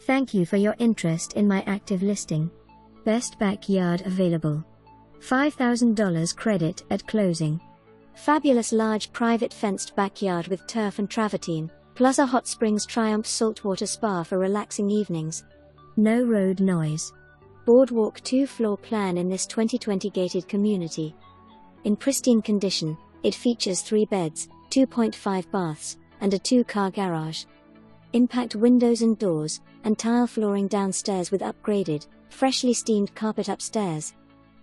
Thank you for your interest in my active listing. Best backyard available. $5,000 credit at closing. Fabulous large private fenced backyard with turf and travertine, plus a hot springs Triumph saltwater spa for relaxing evenings. No road noise. Boardwalk 2-floor plan in this 2020 gated community. In pristine condition, it features 3 beds, 2.5 baths, and a 2-car garage. Impact windows and doors, and tile flooring downstairs with upgraded, freshly steamed carpet upstairs.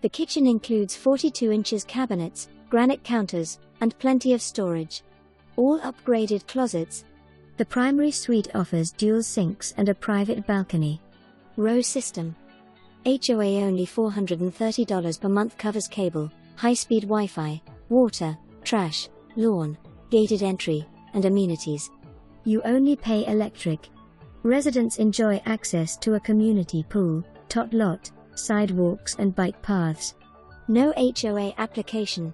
The kitchen includes 42 inches cabinets, granite counters, and plenty of storage. All upgraded closets. The primary suite offers dual sinks and a private balcony. Row system. HOA only $430 per month, covers cable, high-speed Wi-Fi, water, trash, lawn, gated entry, and amenities. You only pay electric. Residents enjoy access to a community pool, tot lot, sidewalks and bike paths. No HOA application.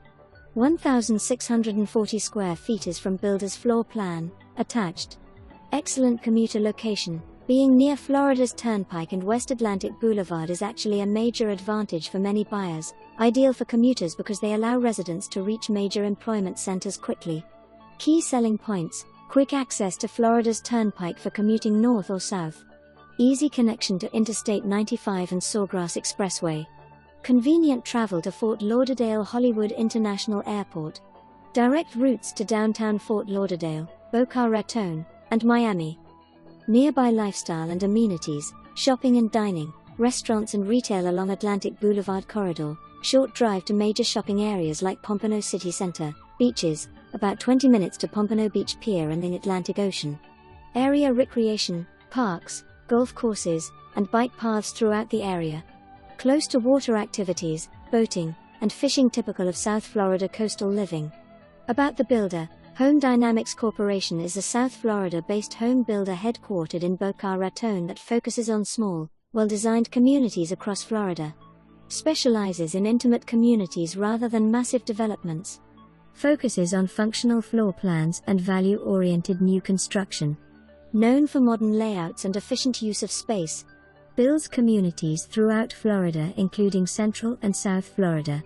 1,640 square feet is from builder's floor plan, attached. Excellent commuter location. Being near Florida's Turnpike and West Atlantic Boulevard is actually a major advantage for many buyers, ideal for commuters because they allow residents to reach major employment centers quickly. Key selling points: quick access to Florida's Turnpike for commuting north or south. Easy connection to Interstate 95 and Sawgrass Expressway. Convenient travel to Fort Lauderdale-Hollywood International Airport. Direct routes to Downtown Fort Lauderdale, Boca Raton, and Miami. Nearby lifestyle and amenities, shopping and dining, restaurants and retail along Atlantic Blvd corridor, short drive to major shopping areas like Pompano Citi Centre, beaches, about 20 minutes to Pompano Beach Pier and the Atlantic Ocean. Area recreation, parks, golf courses, and bike paths throughout the area. Close to water activities, boating, and fishing typical of South Florida coastal living. About the builder, Home Dynamics Corporation is a South Florida-based home builder headquartered in Boca Raton that focuses on small, well-designed communities across Florida. Specializes in intimate communities rather than massive developments. Focuses on functional floor plans and value-oriented new construction. Known for modern layouts and efficient use of space. Builds communities throughout Florida including Central and South Florida.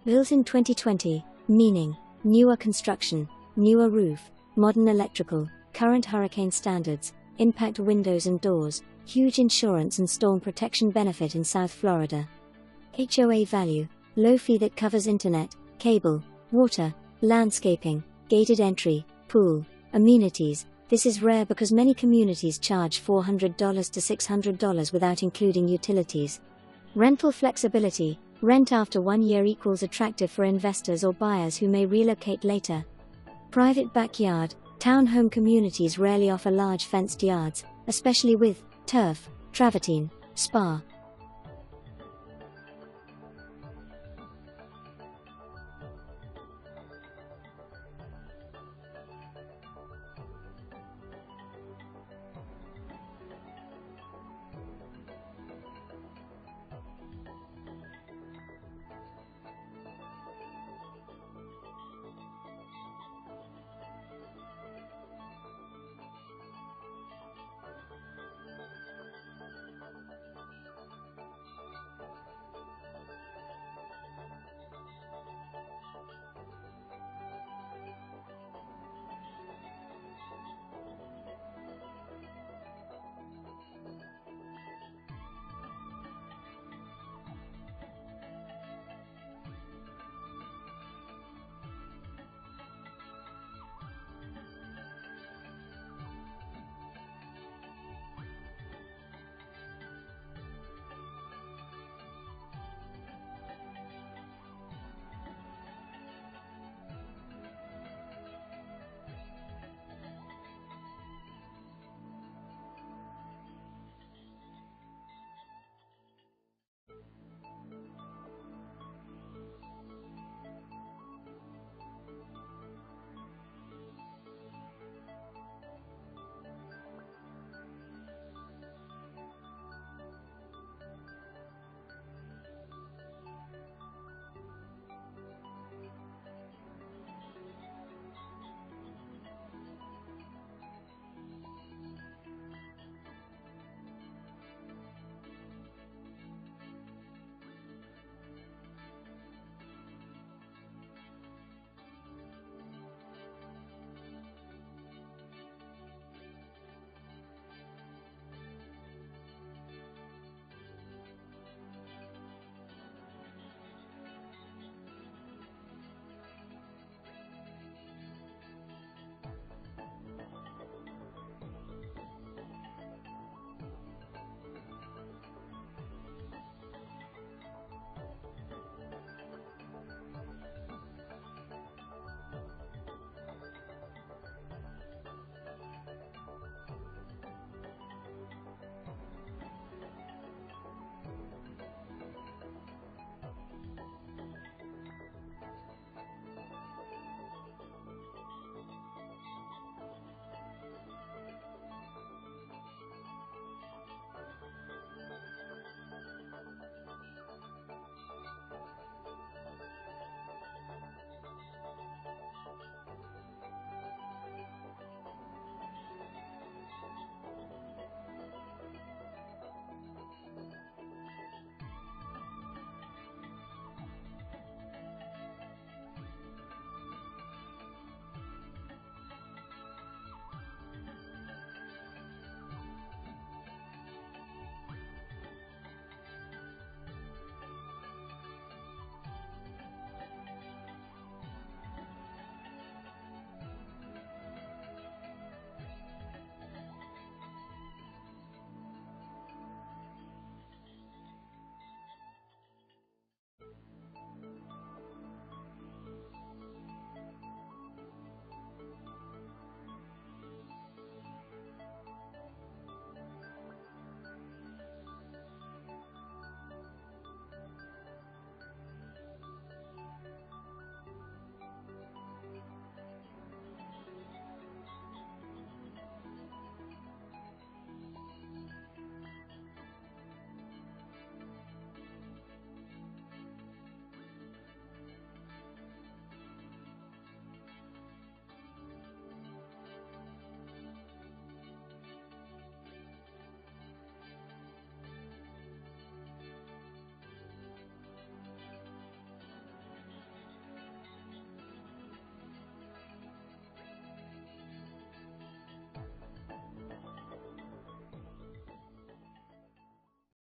Built in 2020, meaning newer construction, newer roof, modern electrical, current hurricane standards, impact windows and doors, huge insurance and storm protection benefit in South Florida. HOA value, low fee that covers internet, cable, water, landscaping, gated entry, pool, amenities. This is rare because many communities charge $400 to $600 without including utilities. Rental flexibility, rent after 1 year equals attractive for investors or buyers who may relocate later. Private backyard, townhome communities rarely offer large fenced yards, especially with turf, travertine, spa,